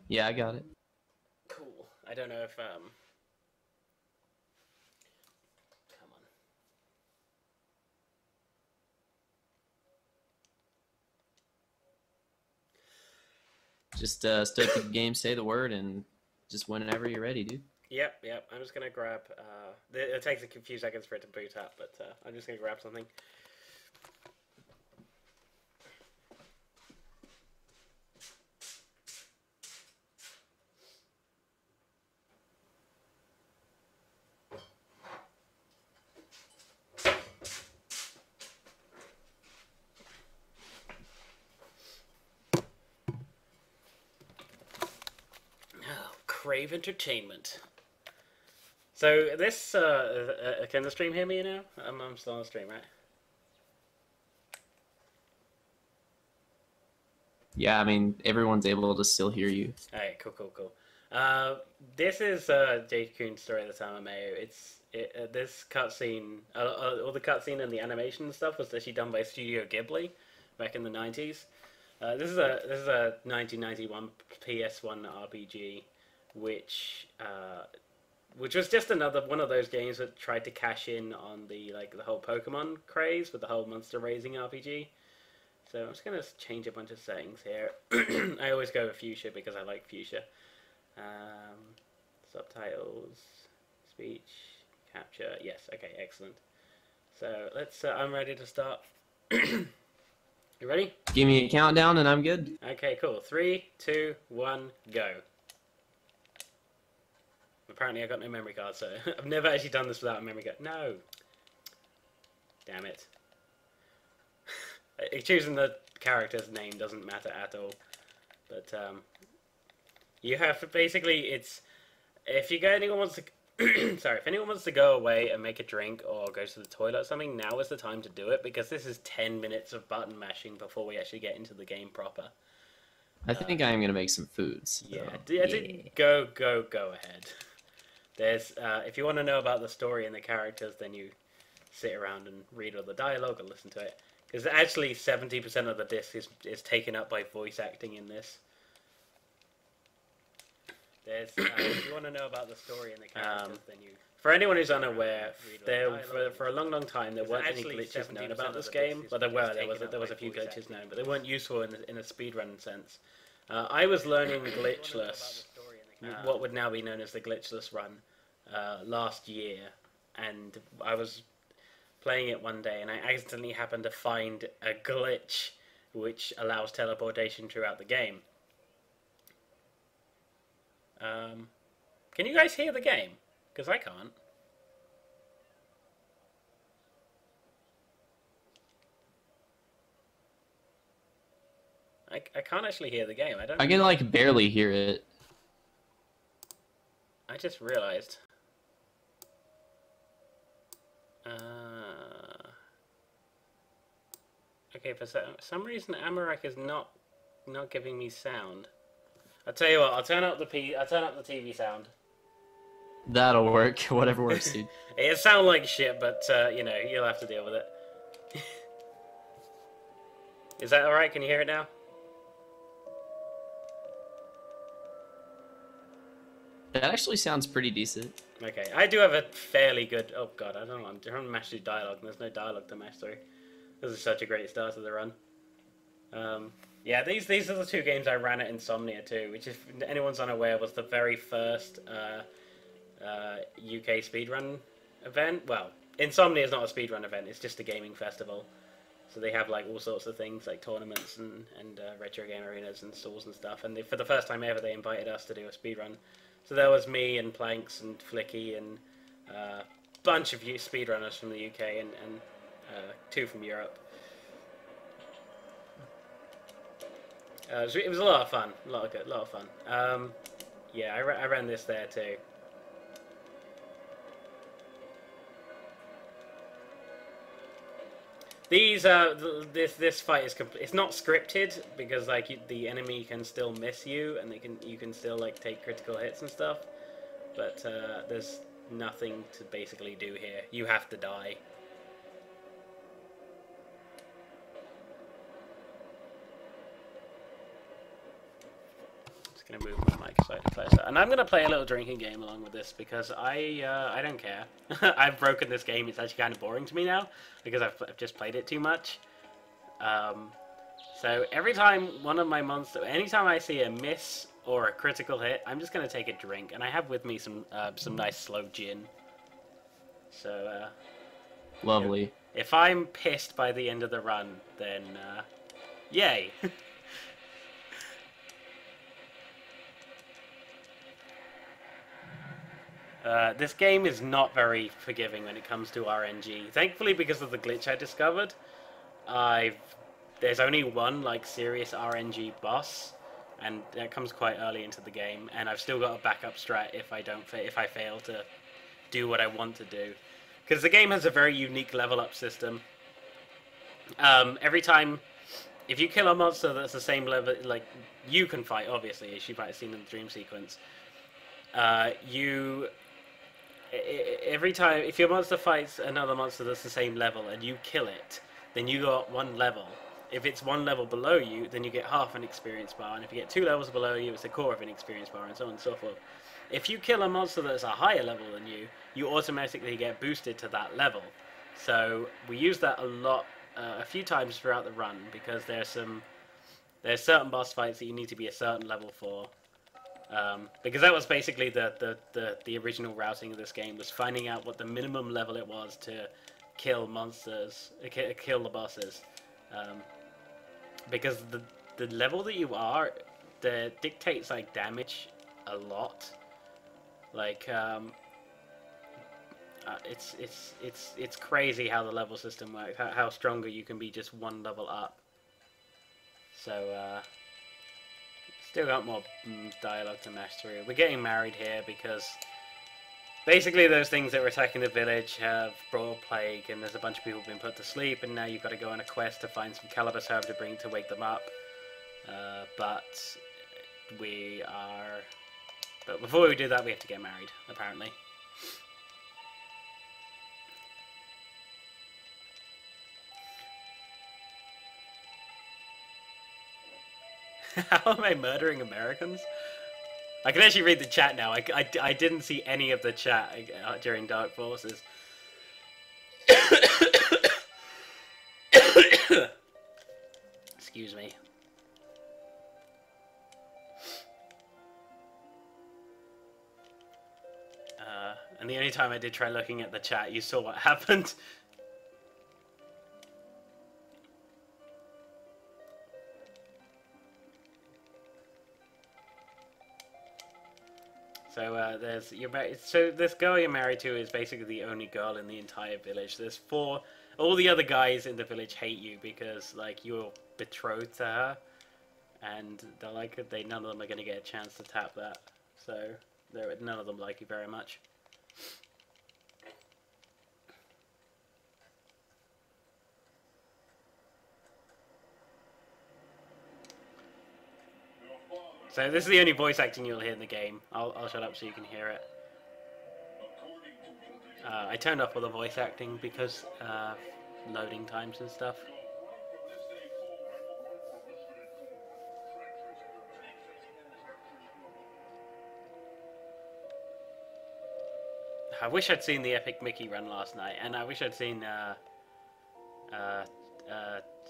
Yeah, I got it. Cool. I don't know if come on. Just start the game, say the word, and just whenever you're ready, dude. Yep. I'm just gonna grab. It takes a few seconds for it to boot up, but I'm just gonna grab something. Oh, Crave Entertainment. So this can the stream hear me now? I'm still on the stream, right? Yeah, I mean everyone's able to still hear you. Alright, cool. This is Jade Cocoon's story of the Time of Mayo. This cutscene, all the cutscene and the animation and stuff was actually done by Studio Ghibli back in the 90s. This is a 1991 PS1 RPG, which was just another one of those games that tried to cash in on the whole Pokemon craze with the whole monster raising RPG. So I'm just gonna change a bunch of settings here. I always go with fuchsia because I like fuchsia. Subtitles, speech, capture. Yes, okay, excellent. So let's. I'm ready to start. You ready? Give me a countdown, and I'm good. Okay, cool. 3, 2, 1, go. Apparently, I got no memory card, so I've never actually done this without a memory card. No. Damn it. Choosing the character's name doesn't matter at all. But you have to basically if anyone wants to sorry, if anyone wants to go away and make a drink or go to the toilet or something, now is the time to do it because this is 10 minutes of button mashing before we actually get into the game proper. I think I am gonna make some food. So, yeah. Go ahead. There's if you want to know about the story and the characters, then you sit around and read all the dialogue or listen to it. Because actually 70% of the disc is taken up by voice acting in this. There's, if you want to know about the story and the characters, then you... For anyone who's unaware, for a long time there weren't any glitches known about this game. Well, there was a few glitches known, but they weren't useful in a speedrun sense. I was learning glitchless, what would now be known as the glitchless run, last year, and I was playing it one day and I accidentally happened to find a glitch which allows teleportation throughout the game. Can you guys hear the game? Because I can't. I can't actually hear the game. I can like barely hear it. I just realized. Okay, for some reason Amarak is not giving me sound. I'll tell you what. I'll turn up the TV sound. That'll work. Whatever works, dude. It sounds like shit, but you know, you'll have to deal with it. Is that all right? Can you hear it now? That actually sounds pretty decent. Okay, I do have a fairly good... Oh god, I don't know, I'm trying to mash through dialogue and there's no dialogue to mash through. This is such a great start to the run. Yeah, these are the two games I ran at Insomnia too, which if anyone's unaware was the very first UK speedrun event. Well, Insomnia is not a speedrun event, it's just a gaming festival. So they have like all sorts of things like tournaments and retro game arenas and stalls and stuff. And for the first time ever they invited us to do a speedrun. So there was me and Planks and Flicky and a bunch of speedrunners from the UK and two from Europe. It was a lot of fun, a lot of fun. Yeah, I ran this there too. This fight is it's not scripted because like the enemy can still miss you and you can still like take critical hits and stuff, but there's nothing to basically do here. You have to die. Gonna move my mic slightly closer, and I'm gonna play a little drinking game along with this because I don't care. I've broken this game. It's actually kind of boring to me now because I've just played it too much. So every time one of my monsters, anytime I see a miss or a critical hit, I'm just gonna take a drink, and I have with me some nice slow gin. So Lovely. if I'm pissed by the end of the run, then yay. This game is not very forgiving when it comes to RNG. Thankfully, because of the glitch I discovered, there's only one like serious RNG boss, and that comes quite early into the game. And I've still got a backup strat if I fail to do what I want to do, because the game has a very unique level up system. Every time, if you kill a monster that's the same level, like you can fight, obviously, as you might have seen in the dream sequence. Every time, if your monster fights another monster that's the same level and you kill it, then you got one level. If it's one level below you, then you get half an experience bar, and if you get 2 levels below you, it's a quarter of an experience bar, and so on and so forth. If you kill a monster that's a higher level than you automatically get boosted to that level. So we use that a lot, a few times throughout the run, because there's certain boss fights that you need to be a certain level for. Because that was basically the original routing of this game, was finding out what the minimum level it was to kill monsters, kill the bosses. Because the level that you are, dictates like damage a lot. Like it's crazy how the level system works, how stronger you can be just one level up. So still got more dialogue to mash through. We're getting married here because basically those things that were attacking the village have brought a plague, and there's a bunch of people being put to sleep, and now you've got to go on a quest to find some cannabis herb to wake them up. But before we do that, we have to get married, apparently. How am I murdering Americans? I can actually read the chat now. I didn't see any of the chat during Dark Forces. Excuse me. And the only time I did try looking at the chat, you saw what happened. So so this girl you're married to is basically the only girl in the entire village. There's 4. All the other guys in the village hate you because like you're betrothed to her, and they're like none of them are gonna get a chance to tap that. So none of them like you very much. So this is the only voice acting you'll hear in the game. I'll shut up so you can hear it. I turned off all the voice acting because loading times and stuff. I wish I'd seen the Epic Mickey run last night, and I wish I'd seen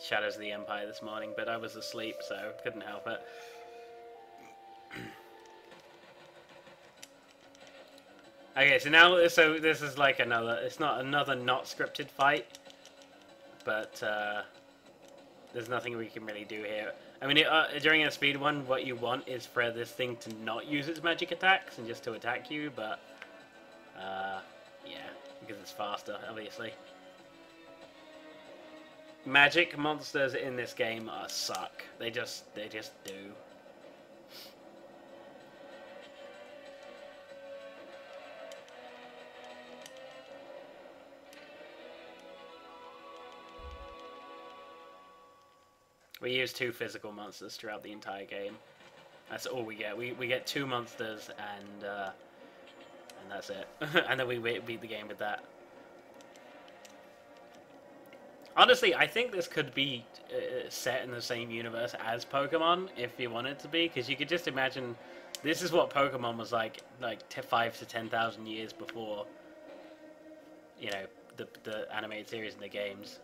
Shadows of the Empire this morning, but I was asleep, so couldn't help it. Okay, so this is like it's not another not scripted fight, but there's nothing we can really do here. I mean, during a speed one, what you want is for this thing to not use its magic attacks and just to attack you, but yeah, because it's faster, obviously. Magic monsters in this game suck. They just do. We use 2 physical monsters throughout the entire game. That's all we get. We get 2 monsters and that's it. And then we beat the game with that. Honestly, I think this could be set in the same universe as Pokemon if you wanted to be, because you could just imagine this is what Pokemon was like 5 to 10,000 years before, you know, the animated series and the games.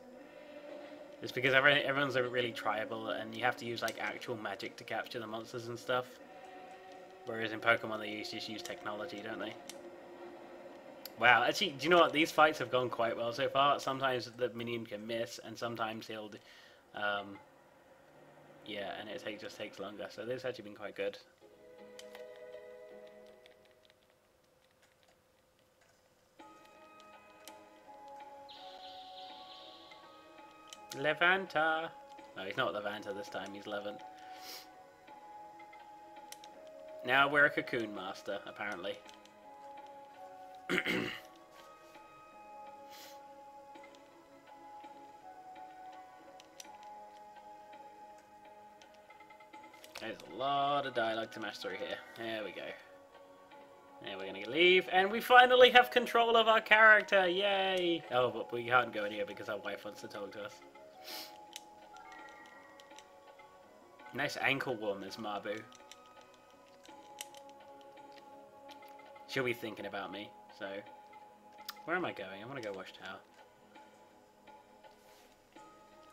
It's because everyone's really tribal, and you have to use like actual magic to capture the monsters and stuff. Whereas in Pokemon, they just use technology, don't they? Wow, actually, do you know what? These fights have gone quite well so far. Sometimes the minion can miss, and sometimes he'll, yeah, and it just takes longer. So this has actually been quite good. Levanta. No, he's not Levanta this time. He's Levant. Now we're a Cocoon master, apparently. There's a lot of dialogue to match through here. There we go. And we're gonna leave, and we finally have control of our character! Yay! Oh, but we can't go in here because our wife wants to talk to us. Nice ankle warmers, Mabu. She'll be thinking about me, so... Where am I going? I want to go Wash Tower.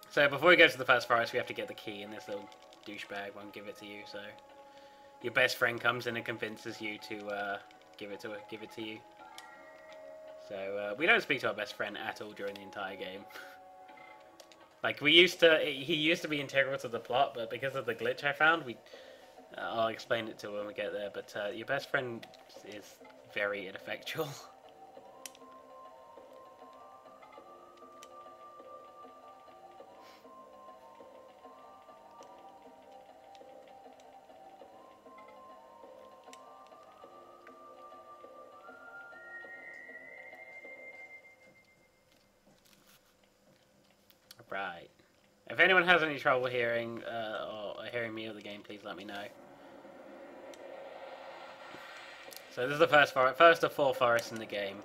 So before we go to the first forest, we have to get the key, and this little douchebag won't give it to you, so... Your best friend comes in and convinces you to give it to you. So we don't speak to our best friend at all during the entire game. Like, he used to be integral to the plot, but because of the glitch I found, I'll explain it to when we get there, but your best friend is very ineffectual. Right. If anyone has any trouble hearing or hearing me or the game, please let me know. So this is the first of 4 forests in the game.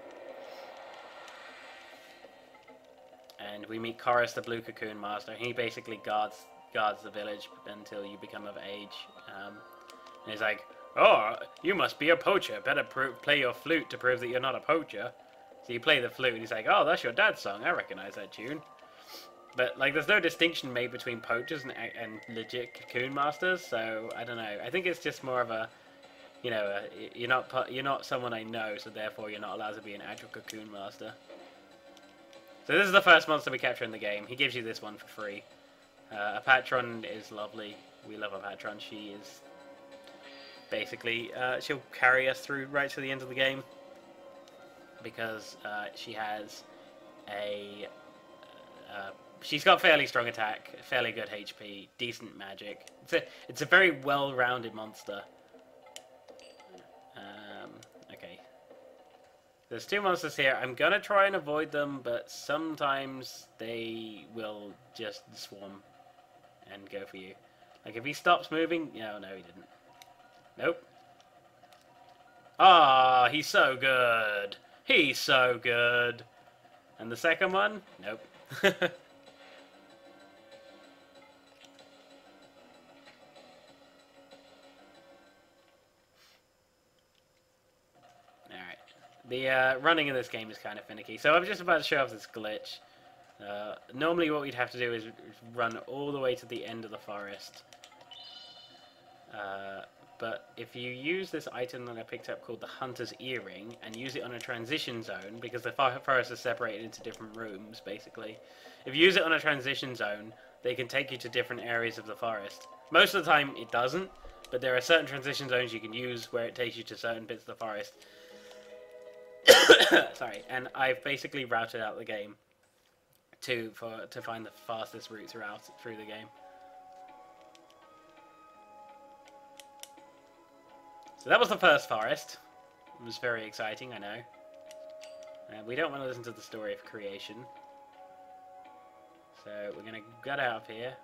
And we meet Chorus, the Blue Cocoon Master. He basically guards the village until you become of age. And he's like, "Oh, you must be a poacher. Better play your flute to prove that you're not a poacher." So you play the flute, and he's like, "Oh, that's your dad's song. I recognize that tune." But, like, there's no distinction made between poachers and legit Cocoon Masters, so, I don't know. I think it's just more of a, you know, you're not someone I know, so therefore you're not allowed to be an actual Cocoon Master. So this is the first monster we capture in the game. He gives you this one for free. A Patron is lovely. We love a Patron. She is basically, she'll carry us through right to the end of the game. Because she has a... she's got fairly strong attack, fairly good HP, decent magic. It's a very well-rounded monster. Okay. There's 2 monsters here. I'm gonna try and avoid them, but sometimes they will just swarm and go for you. Like, if he stops moving... No, he didn't. Nope. Ah, he's so good. He's so good. And the second one? Nope. Alright. The running in this game is kind of finicky. So I'm just about to show off this glitch. Normally what we'd have to do is run all the way to the end of the forest. But if you use this item that I picked up called the Hunter's Earring, and use it on a transition zone, because the forest is separated into different rooms, basically. If you use it on a transition zone, they can take you to different areas of the forest. Most of the time it doesn't, but there are certain transition zones you can use where it takes you to certain bits of the forest. Sorry, and I've basically routed out the game to find the fastest route through the game. So that was the first forest. It was very exciting, I know. We don't want to listen to the story of creation. So we're going to get out of here.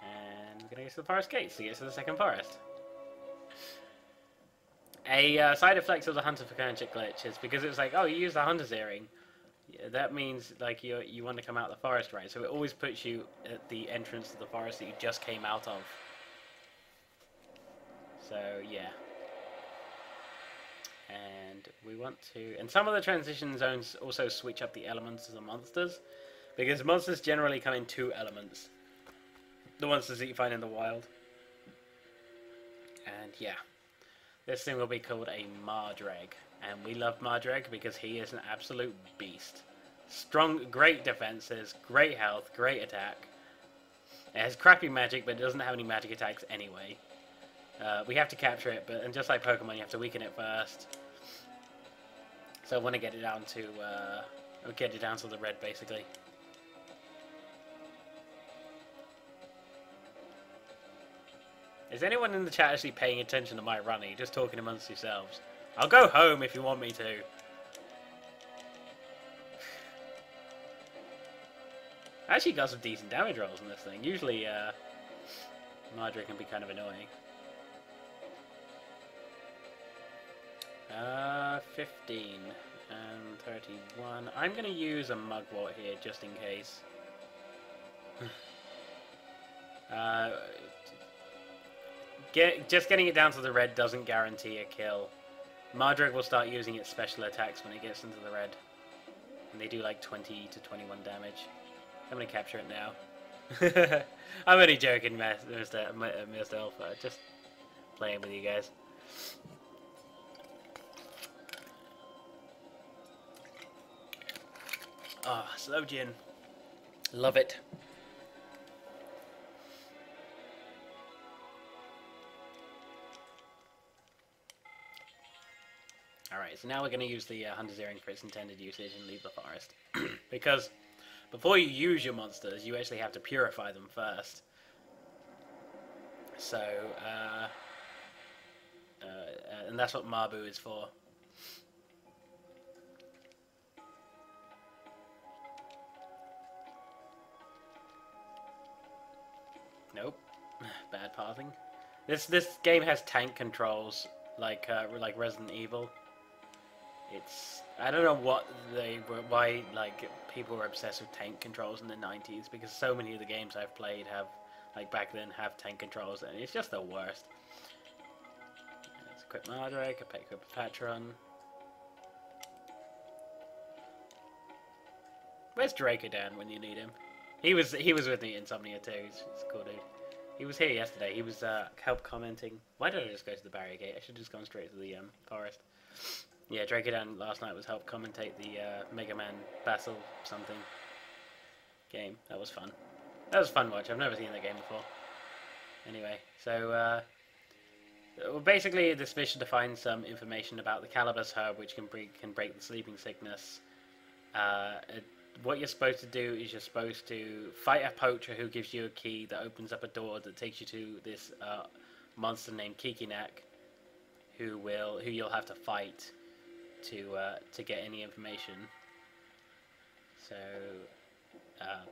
And we're going to go to the forest gates to get to the second forest. A side effect of the Hunter for Kernchik glitch is because it was like, oh, you use the Hunter's Earring. Yeah, that means like you want to come out of the forest, right? So it always puts you at the entrance to the forest that you just came out of. So yeah. And we want to... And some of the transition zones also switch up the elements of the monsters. Because monsters generally come in 2 elements. The monsters that you find in the wild. And yeah. This thing will be called a Mardreg. And we love Mardreg because he is an absolute beast. Strong, great defenses, great health, great attack. It has crappy magic, but it doesn't have any magic attacks anyway. We have to capture it, and just like Pokemon, you have to weaken it first. So I want to get it down to the red, basically. Is anyone in the chat actually paying attention to my running? Just talking amongst yourselves. I'll go home if you want me to. I actually got some decent damage rolls on this thing. Usually, Mardreg can be kind of annoying. 15 and 31. I'm going to use a Mugwort here just in case. Just getting it down to the red doesn't guarantee a kill. Mardreg will start using its special attacks when it gets into the red. And they do like 20 to 21 damage. I'm going to capture it now. I'm only joking, Mr. Alpha. Just playing with you guys. Ah, oh, slow gin. Love it. Alright, so now we're going to use the Hunter's Earring for its intended usage and leave the forest. Because before you use your monsters, you actually have to purify them first. So, and that's what Mabu is for. Nope. Bad pathing. This game has tank controls like Resident Evil. I don't know why like people were obsessed with tank controls in the 90s, because so many of the games I've played have back then have tank controls, and it's just the worst. Let's equip Mardreg, equip Patron. Where's Dracodan when you need him? He was with me in Insomnia too. He's a cool dude. He was here yesterday. He was help commenting. Why did I just go to the barrier gate? I should have just gone straight to the forest. Yeah, Dracodan last night was help commentate the Mega Man Battle something game. That was fun. That was a fun watch. I've never seen that game before. Anyway, so basically this mission defines some information about the Calibus herb, which can break the sleeping sickness. What you're supposed to do is you're supposed to fight a poacher who gives you a key that opens up a door that takes you to this monster named Kikinak, who you'll have to fight to get any information. So,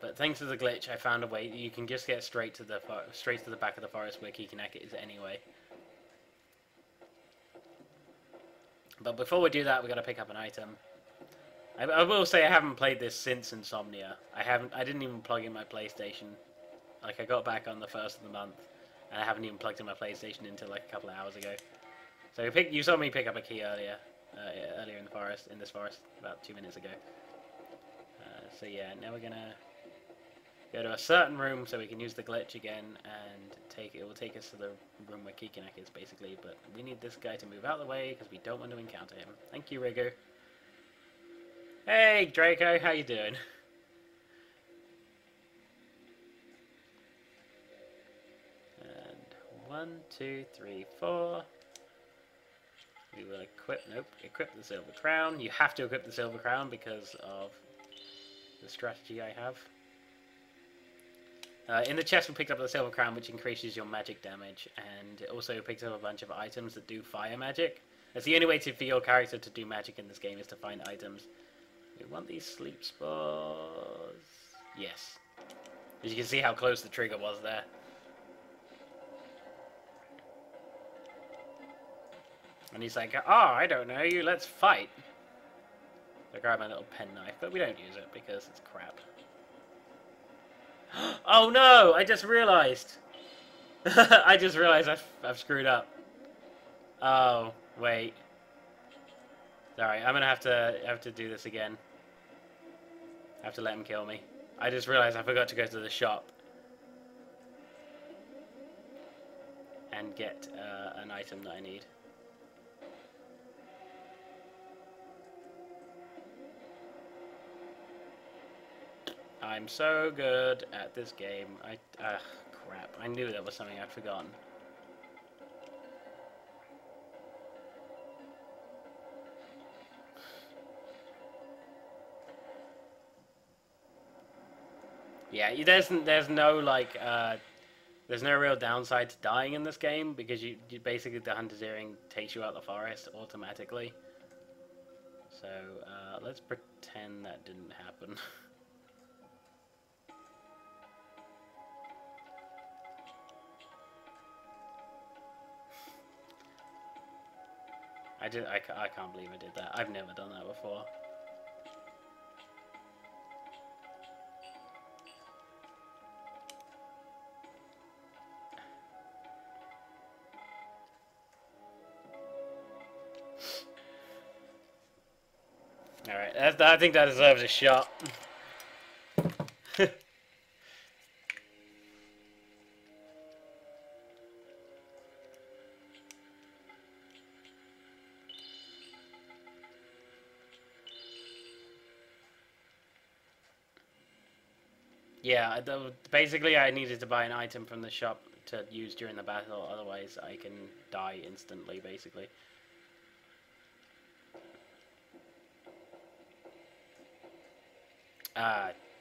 but thanks to the glitch, I found a way you can just get straight to the back of the forest where Kikinak is anyway. But before we do that, we got to pick up an item. I will say I haven't played this since Insomnia. I didn't even plug in my PlayStation. Like, I got back on the 1st of the month, and I haven't even plugged in my PlayStation until like a couple of hours ago. So you saw me pick up a key earlier in this forest, about 2 minutes ago. So yeah, now we're gonna go to a certain room so we can use the glitch again, and it will take us to the room where Kikinak is basically. But we need this guy to move out of the way because we don't want to encounter him. Thank you, Rigu. Hey, Draco, how you doing? And 1, 2, 3, 4. We will equip the Silver Crown. You have to equip the Silver Crown because of the strategy I have. In the chest we picked up the Silver Crown, which increases your magic damage, and it also picks up a bunch of items that do fire magic. That's the only way for your character to do magic in this game, is to find items. We want these sleep spores. Yes. As you can see how close the trigger was there. And he's like, oh, I don't know you, let's fight. Like, grab my little penknife, but we don't use it because it's crap. Oh no! I just realised! I just realised I've screwed up. Oh, wait. Sorry, I'm gonna have to do this again. I have to let him kill me. I just realised I forgot to go to the shop and get an item that I need. I'm so good at this game. Crap. I knew that was something I'd forgotten. Yeah, there's no like there's no real downside to dying in this game because you basically the hunter's earring takes you out the forest automatically. So let's pretend that didn't happen. I can't believe I did that. I've never done that before. Alright, I think that deserves a shot. Yeah, basically I needed to buy an item from the shop to use during the battle, otherwise I can die instantly, basically.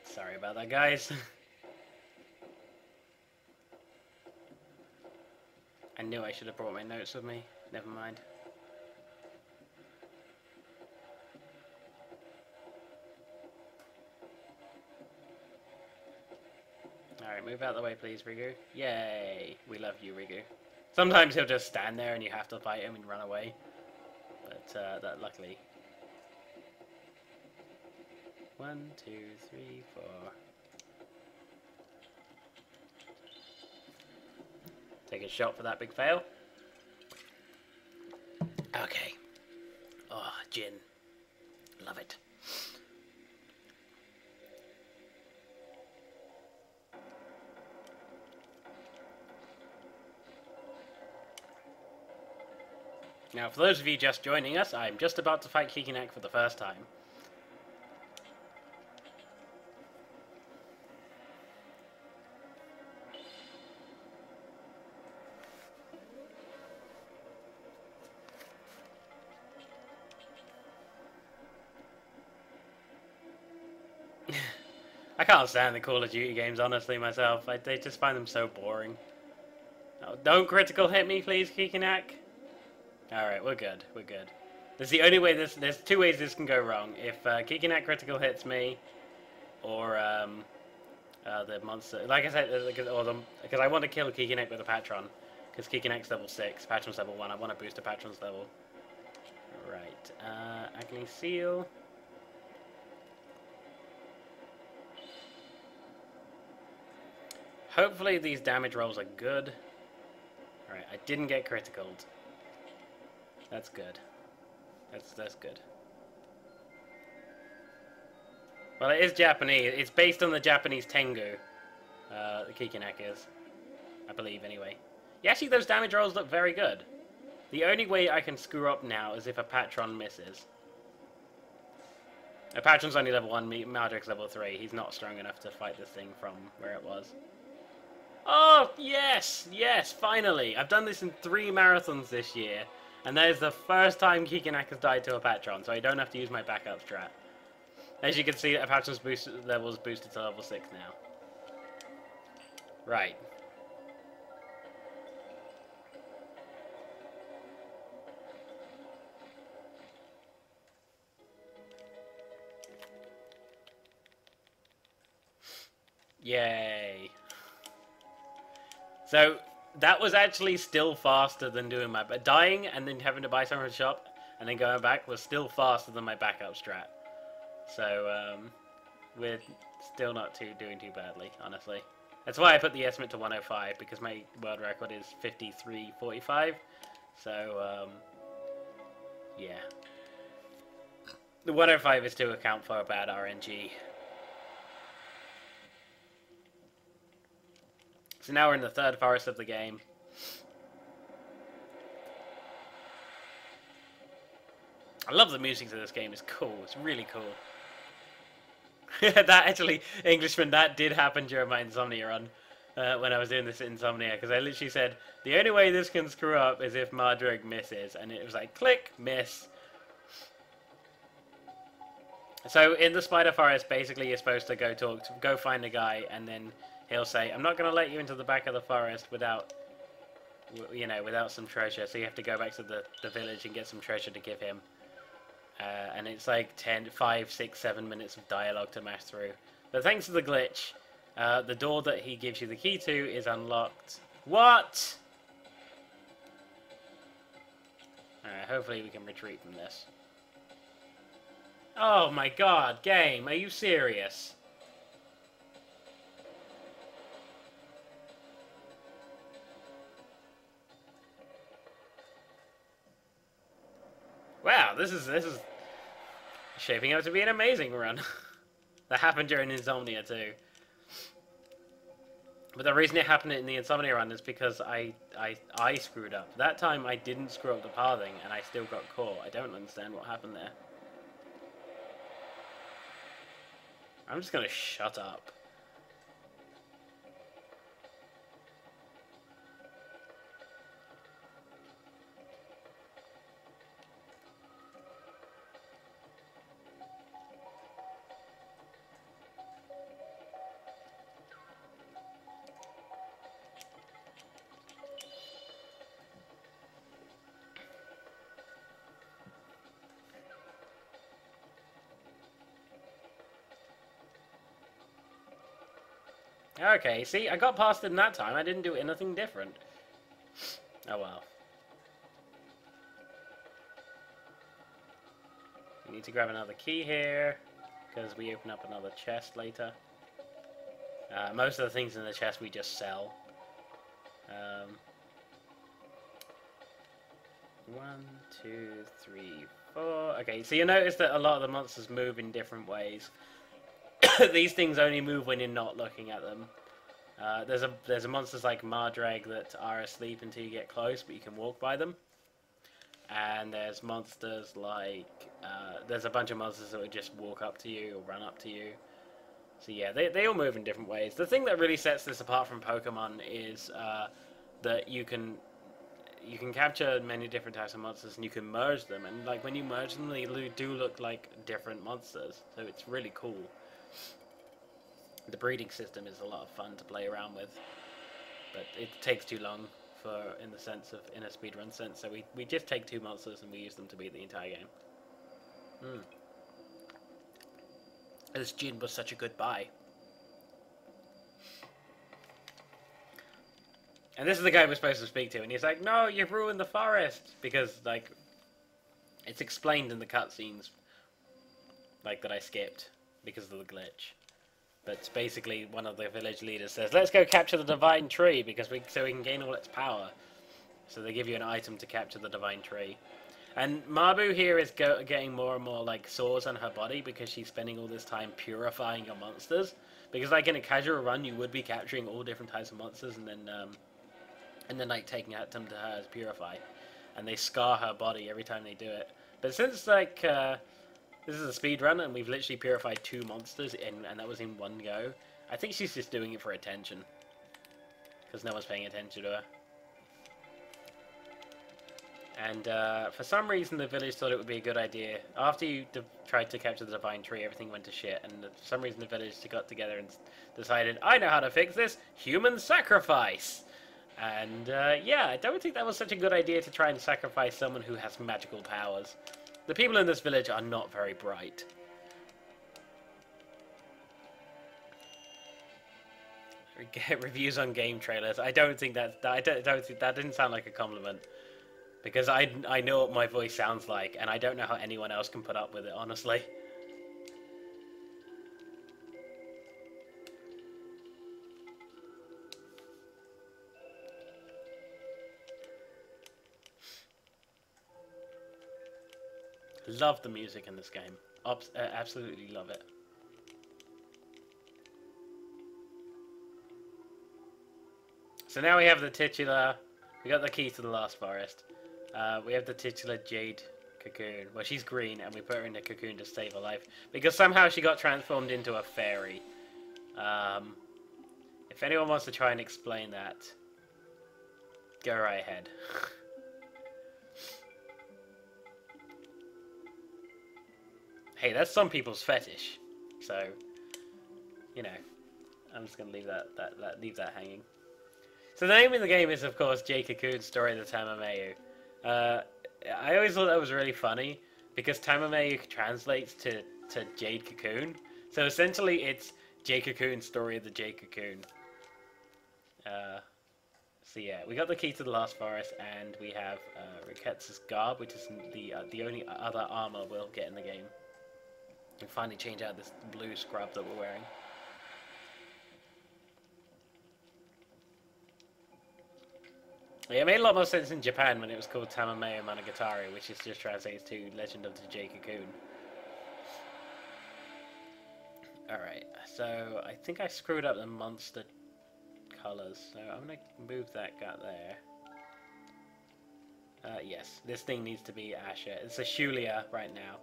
Sorry about that, guys. I knew I should have brought my notes with me. Never mind. Alright, move out of the way, please, Rigu. Yay! We love you, Rigu. Sometimes he'll just stand there and you have to fight him and run away. But, that luckily... 1, 2, 3, 4. Take a shot for that big fail. Okay. Oh, gin. Love it. Now, for those of you just joining us, I'm just about to fight Kikinak for the first time. I can't stand the Call of Duty games, honestly, myself. I just find them so boring. Oh, don't critical hit me, please, Kikinak. Alright, we're good. We're good. There's the only way there's two ways this can go wrong. If Kikinak critical hits me, or the monster. Like I said, because I want to kill Kikinak with a Patron. Because Kikinak's level 6, Patron's level 1. I want to boost a Patron's level. Right. Agony Seal. Hopefully these damage rolls are good. Alright, I didn't get criticaled. That's good. That's good. Well, it is Japanese. It's based on the Japanese Tengu. The Kikinak is. I believe, anyway. Yeah, actually, those damage rolls look very good. The only way I can screw up now is if a Patron misses. A Patron's only level 1, Maldrick's level 3. He's not strong enough to fight this thing from where it was. Oh, yes! Yes, finally! I've done this in 3 marathons this year. And that is the first time Kikinak has died to a Patron, so I don't have to use my backup strat. As you can see, a Patron's level is boosted to level 6 now. Right. Yay. So, that was actually still faster than doing my... Dying and then having to buy something from the shop and then going back was still faster than my backup strat. So we're still not doing too badly, honestly. That's why I put the estimate to 105, because my world record is 53.45. So yeah. The 105 is to account for a bad RNG. So now we're in the third forest of the game. I love the music to this game. It's cool. It's really cool. That actually, Englishman, that did happen during my Insomnia run. When I was doing this Insomnia. Because I literally said, the only way this can screw up is if Mardreg misses. And it was like, click, miss. So in the Spider Forest, basically you're supposed to go find a guy. And then he'll say, I'm not going to let you into the back of the forest without, you know, without some treasure. So you have to go back to the village and get some treasure to give him. And it's like 5, 6, 7 minutes of dialogue to mash through. But thanks to the glitch, the door that he gives you the key to is unlocked. What? Alright, hopefully we can retreat from this. Oh my god, game, are you serious? Wow, this is shaping up to be an amazing run. That happened during Insomnia too. But the reason it happened in the Insomnia run is because I screwed up. That time I didn't screw up the pathing and I still got caught. I don't understand what happened there. I'm just gonna shut up. Okay, see, I got past it in that time. I didn't do anything different. Oh well. We need to grab another key here, because we open up another chest later. Most of the things in the chest we just sell. 1, 2, 3, 4. Okay, so you notice that a lot of the monsters move in different ways. These things only move when you're not looking at them. There's monsters like Mardreg that are asleep until you get close, but you can walk by them. And there's monsters like there's a bunch of monsters that would just walk up to you or run up to you. So yeah, they all move in different ways. The thing that really sets this apart from Pokemon is that you can capture many different types of monsters and you can merge them. And like when you merge them, they do look like different monsters. So it's really cool. The breeding system is a lot of fun to play around with, but it takes too long in a speedrun sense. So we just take 2 monsters and we use them to beat the entire game. This gin was such a good buy. And this is the guy we're supposed to speak to, and he's like, "No, you've ruined the forest," because like it's explained in the cutscenes, like that I skipped because of the glitch. But basically, one of the village leaders says, "Let's go capture the divine tree so we can gain all its power." So they give you an item to capture the divine tree. And Mabu here is getting more and more like sores on her body because she's spending all this time purifying your monsters. Because like in a casual run, you would be capturing all different types of monsters and then like taking them to her as purify, and they scar her body every time they do it. But since like this is a speed run and we've literally purified 2 monsters and that was in one go, I think she's just doing it for attention because no one's paying attention to her. And for some reason the village thought it would be a good idea. After you tried to capture the divine tree, everything went to shit, and for some reason the village got together and decided, I know how to fix this, human sacrifice! And yeah, I don't think that was such a good idea to try and sacrifice someone who has magical powers. The people in this village are not very bright. Reviews on game trailers. I don't think that didn't sound like a compliment. Because I know what my voice sounds like, and I don't know how anyone else can put up with it, honestly. Love the music in this game. Absolutely love it. So now we have the titular. We got the key to the Last Forest. We have the titular Jade Cocoon. Well, she's green, and we put her in the cocoon to save her life because somehow she got transformed into a fairy. If anyone wants to try and explain that, go right ahead. Hey, that's some people's fetish, so you know, I'm just gonna leave that hanging. So the name of the game is, of course, Jade Cocoon's Story of the Tamamayu. I always thought that was really funny because Tamamayu translates to Jade Cocoon. So essentially, it's Jade Cocoon's Story of the Jade Cocoon. So yeah, we got the key to the Last Forest, and we have Riketsu's garb, which is the only other armor we'll get in the game. And finally change out this blue scrub that we're wearing. Yeah, it made a lot more sense in Japan when it was called Tamamayu Monogatari, which is just translates to Legend of the Jade Cocoon. Alright, so I think I screwed up the monster colors, so I'm going to move that guy there. Yes, this thing needs to be Asher. It's a Shulia right now,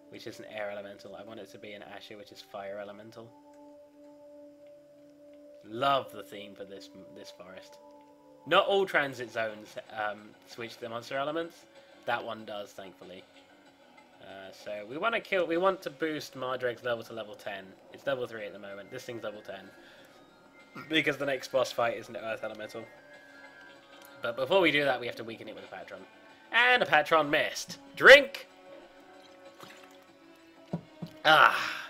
which is an air elemental. I want it to be an Asher, which is fire elemental. Love the theme for this forest. Not all transit zones switch the monster elements. That one does, thankfully. So we want to boost Mardrek's level to level 10. It's level 3 at the moment. This thing's level 10. Because the next boss fight is an Earth Elemental. But before we do that, we have to weaken it with a Patron. And a Patron missed. Drink! Ah!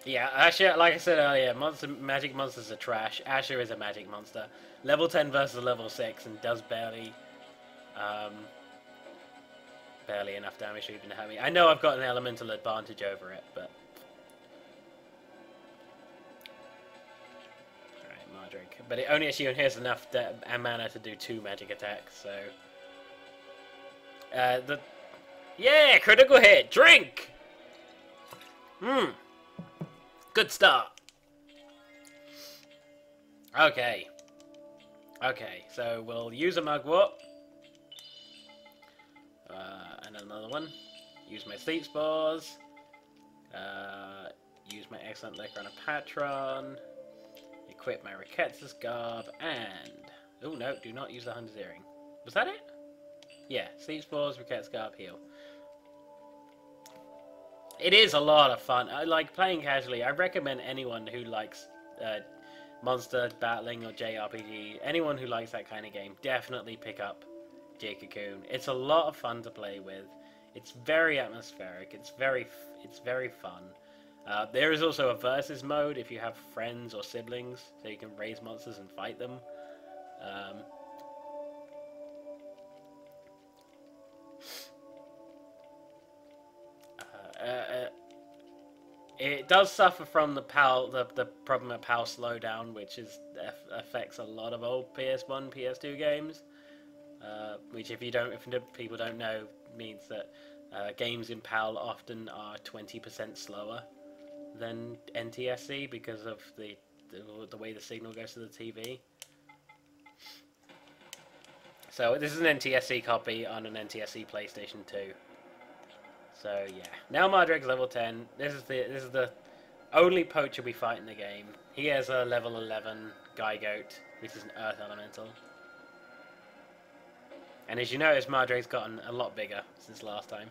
Yeah, Asher, like I said earlier, magic monsters are trash. Asher is a magic monster. Level 10 versus level 6 and does barely enough damage to even hurt me. I know I've got an elemental advantage over it, but... Alright, Mardrek. But it only actually has enough mana to do 2 magic attacks, so... Yeah, critical hit! Drink! Good start. Okay. Okay, so we'll use a mugwort. And another one. Use my sleep spores. Use my excellent liquor on a patron. Equip my Riketsu's garb. And... oh no, do not use the hunter's earring. Was that it? Yeah, sleep spores, Riketsu's garb, heal. It is a lot of fun. I like playing casually. I recommend anyone who likes monster battling or JRPG, anyone who likes that kind of game, definitely pick up Jade Cocoon. It's a lot of fun to play with. It's very atmospheric. It's very fun. There is also a versus mode if you have friends or siblings, so you can raise monsters and fight them. It does suffer from the problem of PAL slowdown, which affects a lot of old PS1, PS2 games. Which, if people don't know, means that games in PAL often are 20% slower than NTSC because of the way the signal goes to the TV. So this is an NTSC copy on an NTSC PlayStation 2. So yeah, now Mardrek's level 10. This is the only poacher we fight in the game. He has a level 11 Guy Goat, which is an Earth Elemental. And as you notice, Mardrek's gotten a lot bigger since last time.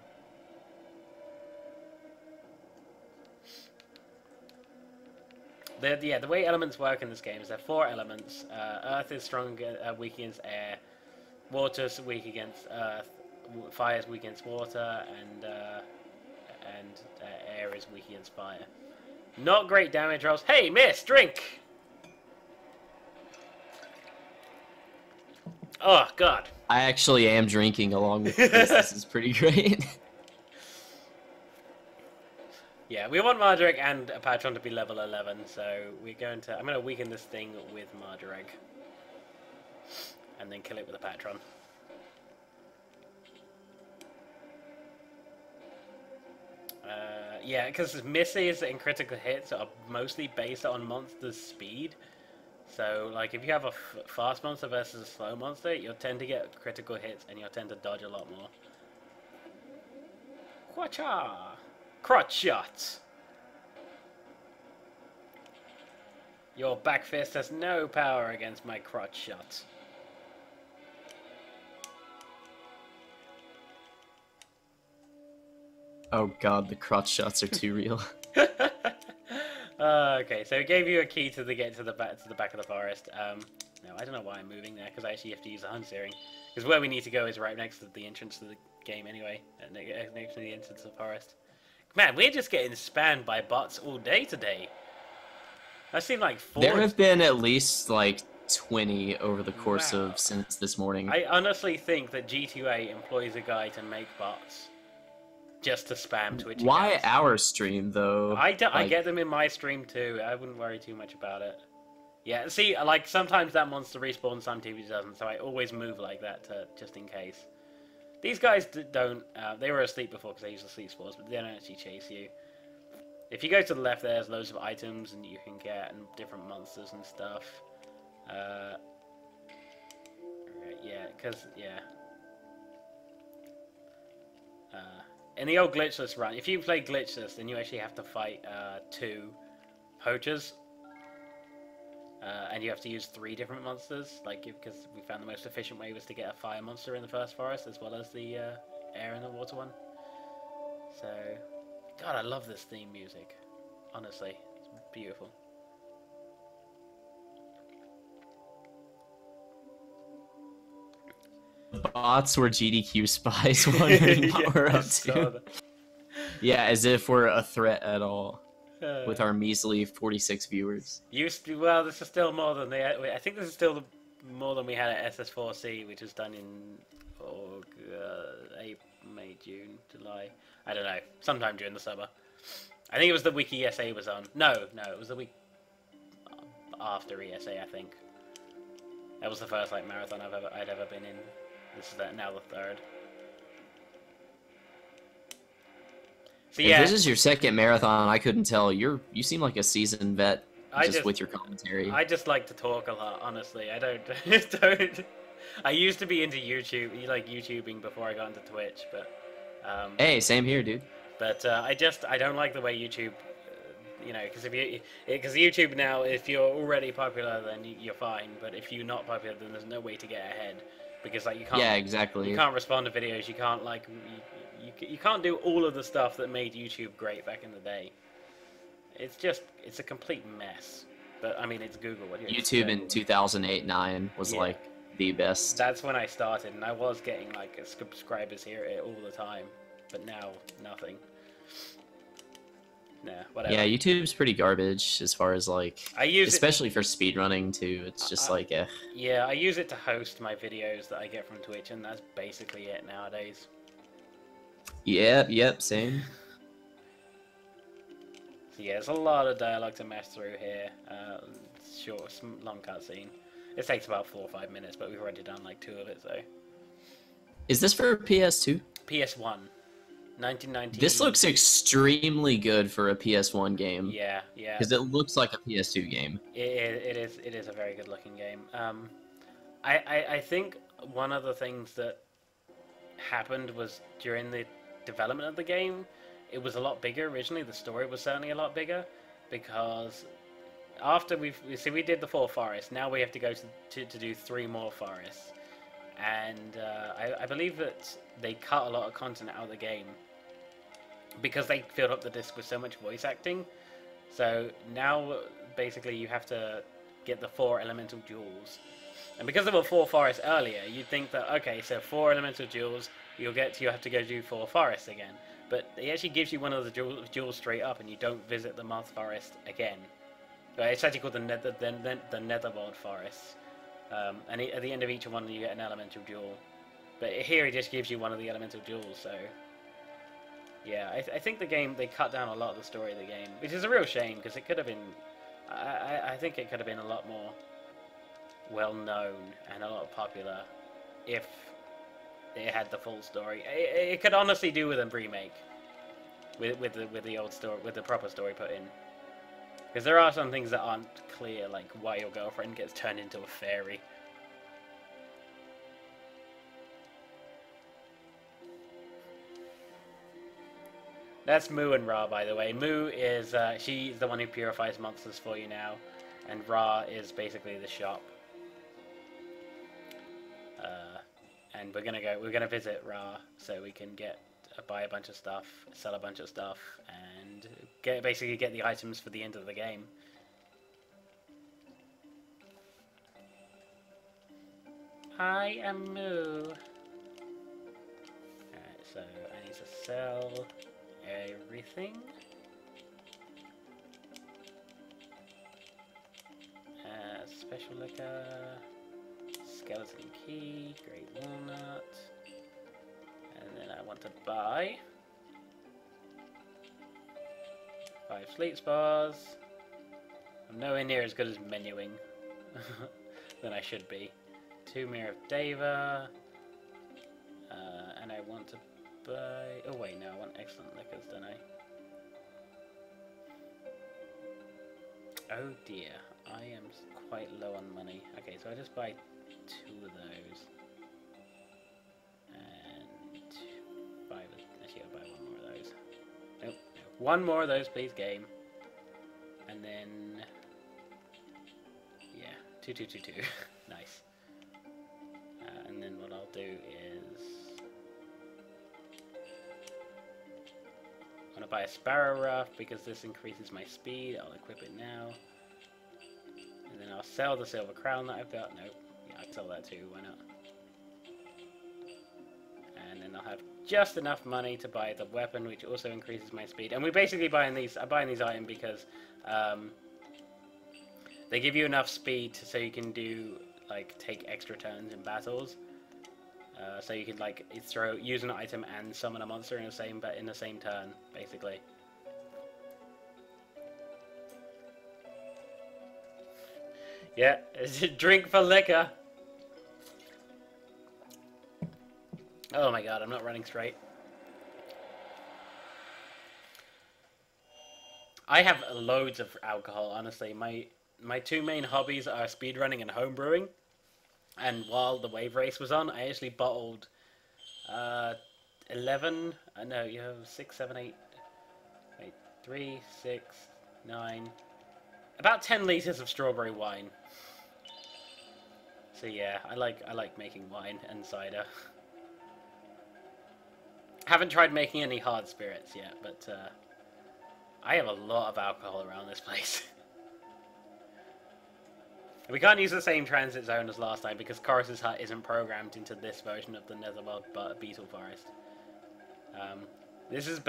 The way elements work in this game is there are 4 elements. Earth is strong, weak against air. Water is weak against earth. Fire is weak against water, and air is weak against fire. Not great damage rolls. Hey, miss, drink! Oh, God. I actually am drinking along with this. This is pretty great. Yeah, we want Mardirek and a Patron to be level 11, so I'm going to weaken this thing with Mardirek. And then kill it with a Patron. Yeah, because misses and critical hits are mostly based on monster's speed. So, like, if you have a fast monster versus a slow monster, you'll tend to get critical hits and you'll tend to dodge a lot more. Quacha! Crotch shot! Your back fist has no power against my crotch shot. Oh god, the crotch shots are too real. Okay, so it gave you a key to get to the back of the forest. No, I don't know why I'm moving there because I actually have to use the hunt steering. Because where we need to go is right next to the entrance to the game anyway, next to the entrance to the forest. Man, we're just getting spammed by bots all day today. I've seen like 4. There have been at least like 20 over the course Wow. of since this morning. I honestly think that G2A employs a guy to make bots. Just to spam Twitch Why accounts. our stream though? I get them in my stream too. I wouldn't worry too much about it. Yeah, see, like sometimes that monster respawns, sometimes it doesn't, so I always move like that just in case. These guys don't. They were asleep before because they use the sleep spores, but they don't actually chase you. If you go to the left, there's loads of items and you can get and different monsters and stuff. Yeah, because in the old glitchless run, if you play glitchless, then you actually have to fight 2 poachers, and you have to use 3 different monsters. Like, because we found the most efficient way was to get a fire monster in the first forest, as well as the air and the water one. So, God, I love this theme music. Honestly, it's beautiful. Bots were GDQ spies wondering what we're up to. Yeah, as if we're a threat at all. With our measly 46 viewers. Well, this is still more than I think this is still more than we had at SS4C, which was done in April, May, June, July. I don't know, sometime during the summer. I think it was the week ESA was on. No, it was the week after ESA. I think that was the first like marathon I'd ever been in. This is now the 3rd. So, yeah. If this is your 2nd marathon, I couldn't tell. You seem like a seasoned vet just with your commentary. I just like to talk a lot, honestly. I don't I used to be into YouTube, like YouTubing before I got into Twitch, but hey, same here, dude. But I don't like the way YouTube, because YouTube now, if you're already popular, then you're fine. But if you're not popular, then there's no way to get ahead, because like you can't. Yeah, exactly. You can't respond to videos. You can't like. You can't do all of the stuff that made YouTube great back in the day. It's a complete mess. But I mean, it's Google. YouTube in 2008-9 was like the best. That's when I started, and I was getting like subscribers here all the time. But now, nothing. Nah, whatever. Yeah, YouTube's pretty garbage as far as like, I use especially for speedrunning too. It's just like, Yeah, I use it to host my videos that I get from Twitch, and that's basically it nowadays. Yep, same. So yeah, there's a lot of dialogue to mess through here. Long cutscene. It takes about 4 or 5 minutes, but we've already done like 2 of it, so. Is this for PS2? PS1. 1990. This looks extremely good for a PS1 game. Yeah. Because it looks like a PS2 game. It is a very good looking game. I think one of the things that happened was during the development of the game, it was a lot bigger originally. The story was certainly a lot bigger, because after we did the 4 forests, now we have to go to do 3 more forests, and I believe that they cut a lot of content out of the game because they filled up the disc with so much voice acting. So now basically you have to get the 4 elemental jewels. And because there were 4 forests earlier, you'd think that, okay, so 4 elemental jewels, you have to go do 4 forests again. But it actually gives you one of the jewels straight up, and you don't visit the Moth Forest again. It's actually called the Netherworld Forest. And at the end of each one, you get an elemental jewel. But here it just gives you one of the elemental jewels, so... Yeah, I think the game, they cut down a lot of the story of the game, which is a real shame, because it could have been, I think it could have been a lot more well-known and a lot popular if it had the full story. It could honestly do with a remake, with the old story, with the proper story put in. Because there are some things that aren't clear, like why your girlfriend gets turned into a fairy. That's Moo and Ra, by the way. Moo is, she's the one who purifies monsters for you now, and Ra is basically the shop. And we're gonna visit Ra so we can buy a bunch of stuff, sell a bunch of stuff, and basically get the items for the end of the game. I am Moo. Alright, so I need to sell everything. Special liquor, skeleton key, great walnut, and then I want to buy 5 sleep spas. I'm nowhere near as good as menuing than I should be. 2 Mirror of Deva, and I want to buy... Oh wait, no, I want excellent liquors, don't I? Oh dear, I am quite low on money. Okay, so I just buy 2 of those. And 5 of... Actually, I'll buy 1 more of those. Nope, no. 1 more of those, please, game. And then... Yeah, 2, 2, 2, 2. Nice. And then what I'll do is... I'm going to buy a Sparrow Ruff because this increases my speed. I'll equip it now. And then I'll sell the Silver Crown that I've got. Nope. Yeah, I'll sell that too. Why not? And then I'll have just enough money to buy the weapon, which also increases my speed. And we're basically buying these... I'm buying these items because they give you enough speed so you can do... like take extra turns in battles, so you can like use an item and summon a monster in the same turn, basically. Yeah, it's a drink for liquor. Oh my god, I'm not running straight. I have loads of alcohol, honestly. My 2 main hobbies are speedrunning and homebrewing. And while the wave race was on, I actually bottled 11, no, you have 6, 7, 8, wait, 3, 6, 9, about 10 liters of strawberry wine. So yeah, I like making wine and cider. Haven't tried making any hard spirits yet, but I have a lot of alcohol around this place. We can't use the same transit zone as last time because Chorus's Hut isn't programmed into this version of the Netherworld Beetle Forest. This is